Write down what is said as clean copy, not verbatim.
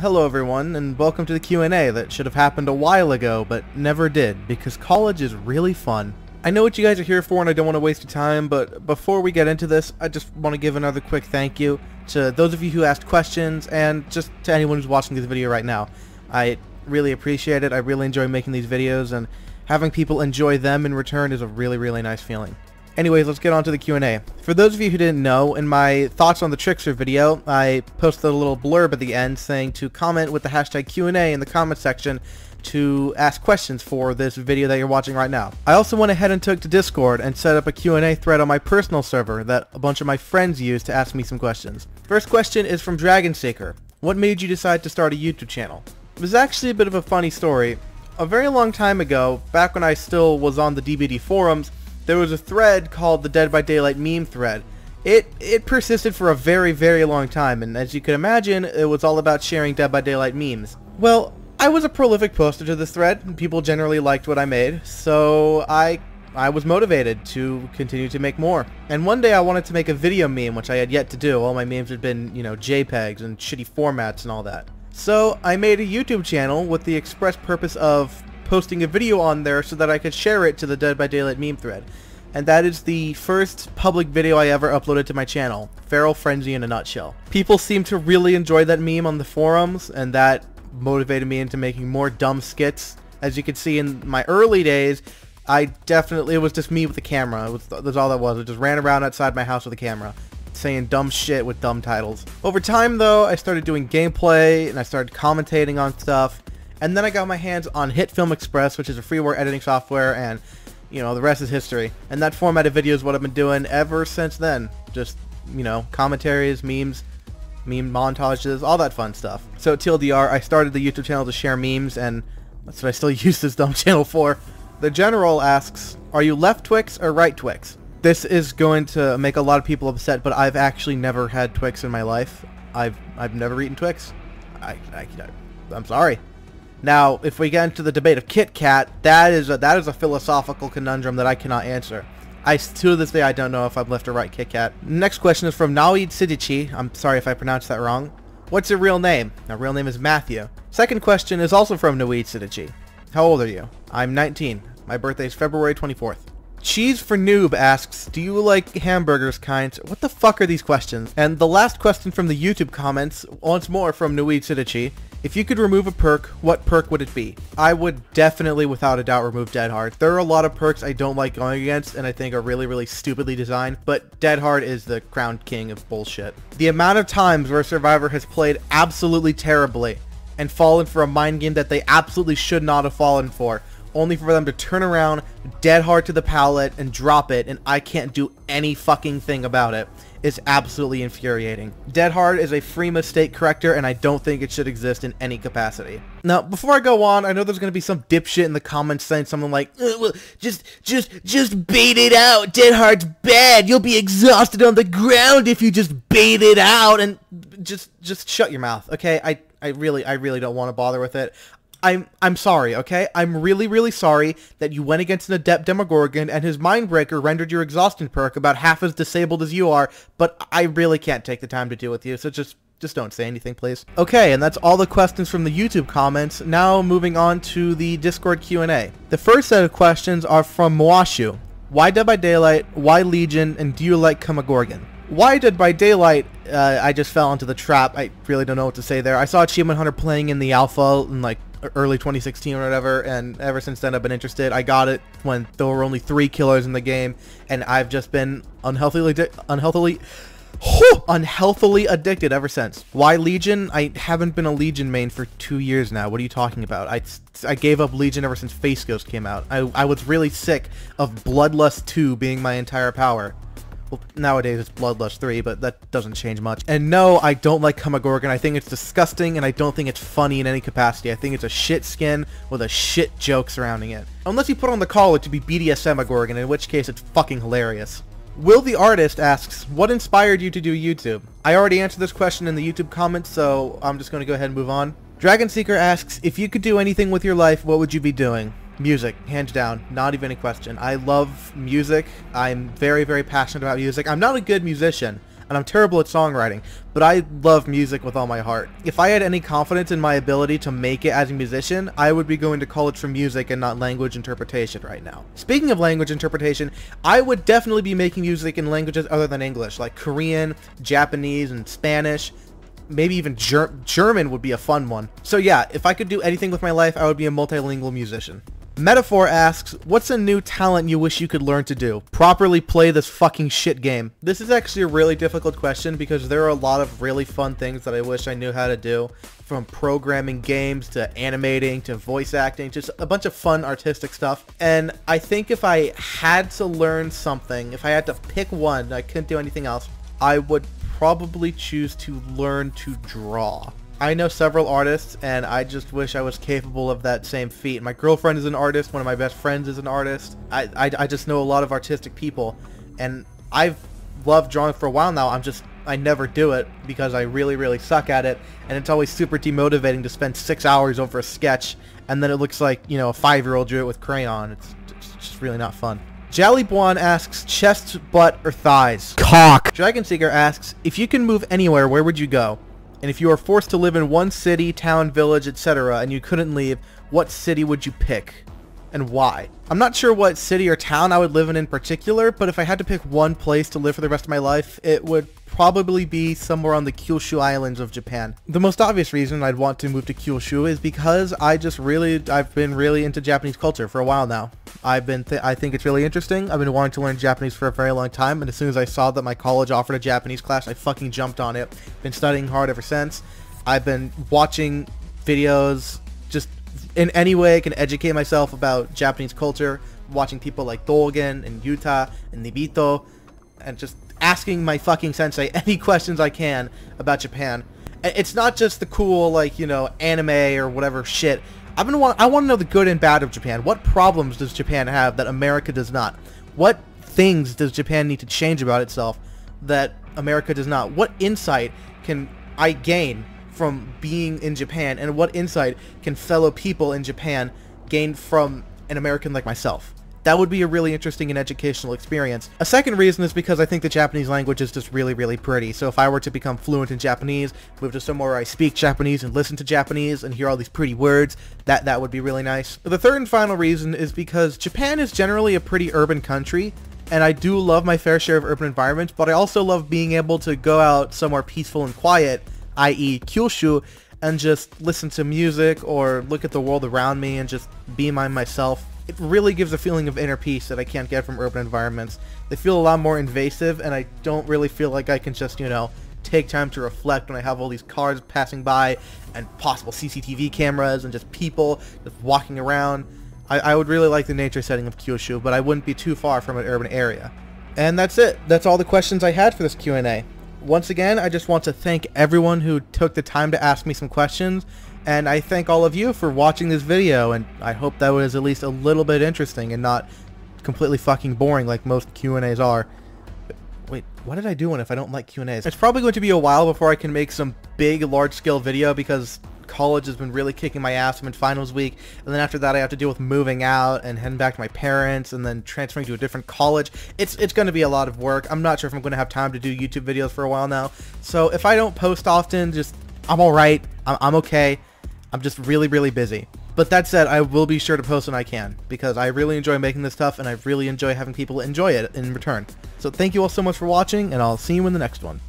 Hello everyone, and welcome to the Q&A that should have happened a while ago, but never did, because college is really fun. I know what you guys are here for and I don't want to waste your time, but before we get into this, I just want to give another quick thank you to those of you who asked questions, and just to anyone who's watching this video right now. I really appreciate it. I really enjoy making these videos, and having people enjoy them in return is a really nice feeling. Anyways, let's get on to the Q&A. For those of you who didn't know, in my thoughts on the Trickster video, I posted a little blurb at the end saying to comment with the hashtag QnA in the comment section to ask questions for this video that you're watching right now. I also went ahead and took to Discord and set up a Q&A thread on my personal server that a bunch of my friends use to ask me some questions. First question is from Dragon Seeker. What made you decide to start a YouTube channel? It was actually a bit of a funny story. A very long time ago, back when I still was on the DBD forums, there was a thread called the Dead by Daylight meme thread. It persisted for a very long time, and as you can imagine, it was all about sharing Dead by Daylight memes. Well, I was a prolific poster to this thread, and people generally liked what I made, so I was motivated to continue to make more. And one day I wanted to make a video meme, which I had yet to do. All my memes had been, JPEGs and shitty formats and all that. So I made a YouTube channel with the express purpose of posting a video on there so that I could share it to the Dead by Daylight meme thread. And that is the first public video I ever uploaded to my channel, Feral Frenzy in a nutshell. People seemed to really enjoy that meme on the forums, and that motivated me into making more dumb skits. As you can see in my early days, it was just me with the camera. That's all that was. I just ran around outside my house with a camera, saying dumb shit with dumb titles. Over time though, I started doing gameplay, and I started commentating on stuff. And then I got my hands on Hit Film Express, which is a freeware editing software, and, the rest is history. And that format of video is what I've been doing ever since then. Just, commentaries, memes, meme montages, all that fun stuff. So TLDR, I started the YouTube channel to share memes, and that's what I still use this dumb channel for. The General asks, are you left Twix or right Twix? This is going to make a lot of people upset, but I've actually never had Twix in my life. I've never eaten Twix. I'm sorry. Now, if we get into the debate of Kitkat, that is a philosophical conundrum that I cannot answer. To this day, I don't know if I'm left or right Kitkat. Next question is from Naweed Sidici. I'm sorry if I pronounced that wrong. What's your real name? My real name is Matthew. Second question is also from Naweed Sidici. How old are you? I'm 19. My birthday is February 24th. Cheese for Noob asks, do you like hamburgers, kind? What the fuck are these questions? And the last question from the YouTube comments, once more from Naweed Sidici. If you could remove a perk, what perk would it be? I would definitely, without a doubt, remove Dead Hard. There are a lot of perks I don't like going against and I think are really stupidly designed, but Dead Hard is the crowned king of bullshit. The amount of times where a survivor has played absolutely terribly and fallen for a mind game that they absolutely should not have fallen for, only for them to turn around, Dead Hard to the pallet, and drop it, and I can't do any fucking thing about it, is absolutely infuriating. Dead Hard is a free mistake corrector, and I don't think it should exist in any capacity. Now, before I go on, I know there's gonna be some dipshit in the comments saying something like, well, just bait it out. Dead Hard's bad. You'll be exhausted on the ground if you just bait it out. And just shut your mouth, okay? I really don't want to bother with it. I'm sorry, okay? I'm really sorry that you went against an adept Demogorgon and his Mindbreaker rendered your exhaustion perk about half as disabled as you are, but I really can't take the time to deal with you, so just don't say anything, please. Okay, and that's all the questions from the YouTube comments. Now moving on to the Discord Q&A. The first set of questions are from Moashu. Why Dead by Daylight? Why Legion? And do you like Demogorgon? Why Dead by Daylight? I just fell into the trap. I really don't know what to say there. I saw Achievement Hunter playing in the alpha in like early 2016 or whatever, and ever since then I've been interested. I got it when there were only 3 killers in the game, and I've just been unhealthily addicted ever since. Why Legion? I haven't been a Legion main for 2 years now. What are you talking about? I gave up Legion ever since Face Ghost came out. I was really sick of Bloodlust 2 being my entire power. Well, nowadays it's Bloodlust 3, but that doesn't change much. And no, I don't like Demogorgon. I think it's disgusting, and I don't think it's funny in any capacity. I think it's a shit skin with a shit joke surrounding it. Unless you put on the collar to be BDSM Demogorgon, in which case it's fucking hilarious. Will the Artist asks, what inspired you to do YouTube? I already answered this question in the YouTube comments, so I'm just going to go ahead and move on. Dragon Seeker asks, if you could do anything with your life, what would you be doing? Music, hands down, not even a question. I love music. I'm very passionate about music. I'm not a good musician. and I'm terrible at songwriting, but I love music with all my heart. If I had any confidence in my ability to make it as a musician, I would be going to college for music and not language interpretation right now. Speaking of language interpretation, I would definitely be making music in languages other than English, like Korean, Japanese, and Spanish. Maybe even German would be a fun one. So yeah, if I could do anything with my life, I would be a multilingual musician. Metaphor asks, what's a new talent you wish you could learn to do? Properly play this fucking shit game. This is actually a really difficult question because there are a lot of really fun things that I wish I knew how to do. From programming games to animating to voice acting, just a bunch of fun artistic stuff. And I think if I had to learn something, if I had to pick one, I couldn't do anything else, I would probably choose to learn to draw. I know several artists, and I just wish I was capable of that same feat. My girlfriend is an artist, one of my best friends is an artist. I just know a lot of artistic people, and I've loved drawing for a while now. I never do it because I really suck at it, and it's always super demotivating to spend 6 hours over a sketch, and then it looks like, you know, a 5-year-old drew it with crayon. It's just really not fun. Jallybwan asks, chest, butt, or thighs? Cock. Dragonseeker asks, if you can move anywhere, where would you go? And if you were forced to live in one city, town, village, etc., and you couldn't leave, what city would you pick? And why? I'm not sure what city or town I would live in particular, but if I had to pick one place to live for the rest of my life, it would probably be somewhere on the Kyushu Islands of Japan. The most obvious reason I'd want to move to Kyushu is because I've been really into Japanese culture for a while now. I think it's really interesting. I've been wanting to learn Japanese for a very long time, and as soon as I saw that my college offered a Japanese class, I fucking jumped on it. Been studying hard ever since. I've been watching videos, just in any way I can educate myself about Japanese culture, watching people like Dolgen and Yuta and Nibito, and just asking my fucking sensei any questions I can about Japan. It's not just the cool, like, you know, anime or whatever shit. I want to know the good and bad of Japan. What problems does Japan have that America does not? What things does Japan need to change about itself that America does not? What insight can I gain from being in Japan, and what insight can fellow people in Japan gain from an American like myself? That would be a really interesting and educational experience. A second reason is because I think the Japanese language is just really pretty. So if I were to become fluent in Japanese, move to somewhere where I speak Japanese and listen to Japanese and hear all these pretty words, that would be really nice. The third and final reason is because Japan is generally a pretty urban country, and I do love my fair share of urban environments, but I also love being able to go out somewhere peaceful and quiet, i.e. Kyushu, and just listen to music or look at the world around me and just be myself. It really gives a feeling of inner peace that I can't get from urban environments. They feel a lot more invasive, and I don't really feel like I can just, you know, take time to reflect when I have all these cars passing by and possible CCTV cameras and just people just walking around. I would really like the nature setting of Kyushu, but I wouldn't be too far from an urban area. And that's it. That's all the questions I had for this Q&A. Once again, I just want to thank everyone who took the time to ask me some questions, and I thank all of you for watching this video, and I hope that was at least a little bit interesting and not completely fucking boring like most Q&As are. Wait, what did I do if I don't like Q&As? It's probably going to be a while before I can make some big, large-scale video because college has been really kicking my ass. I'm in finals week, and then after that I have to deal with moving out and heading back to my parents and then transferring to a different college. It's going to be a lot of work. I'm not sure if I'm going to have time to do YouTube videos for a while now. So if I don't post often, just I'm alright. I'm okay. I'm just really busy. But that said, I will be sure to post when I can, because I really enjoy making this stuff and I really enjoy having people enjoy it in return. So thank you all so much for watching, and I'll see you in the next one.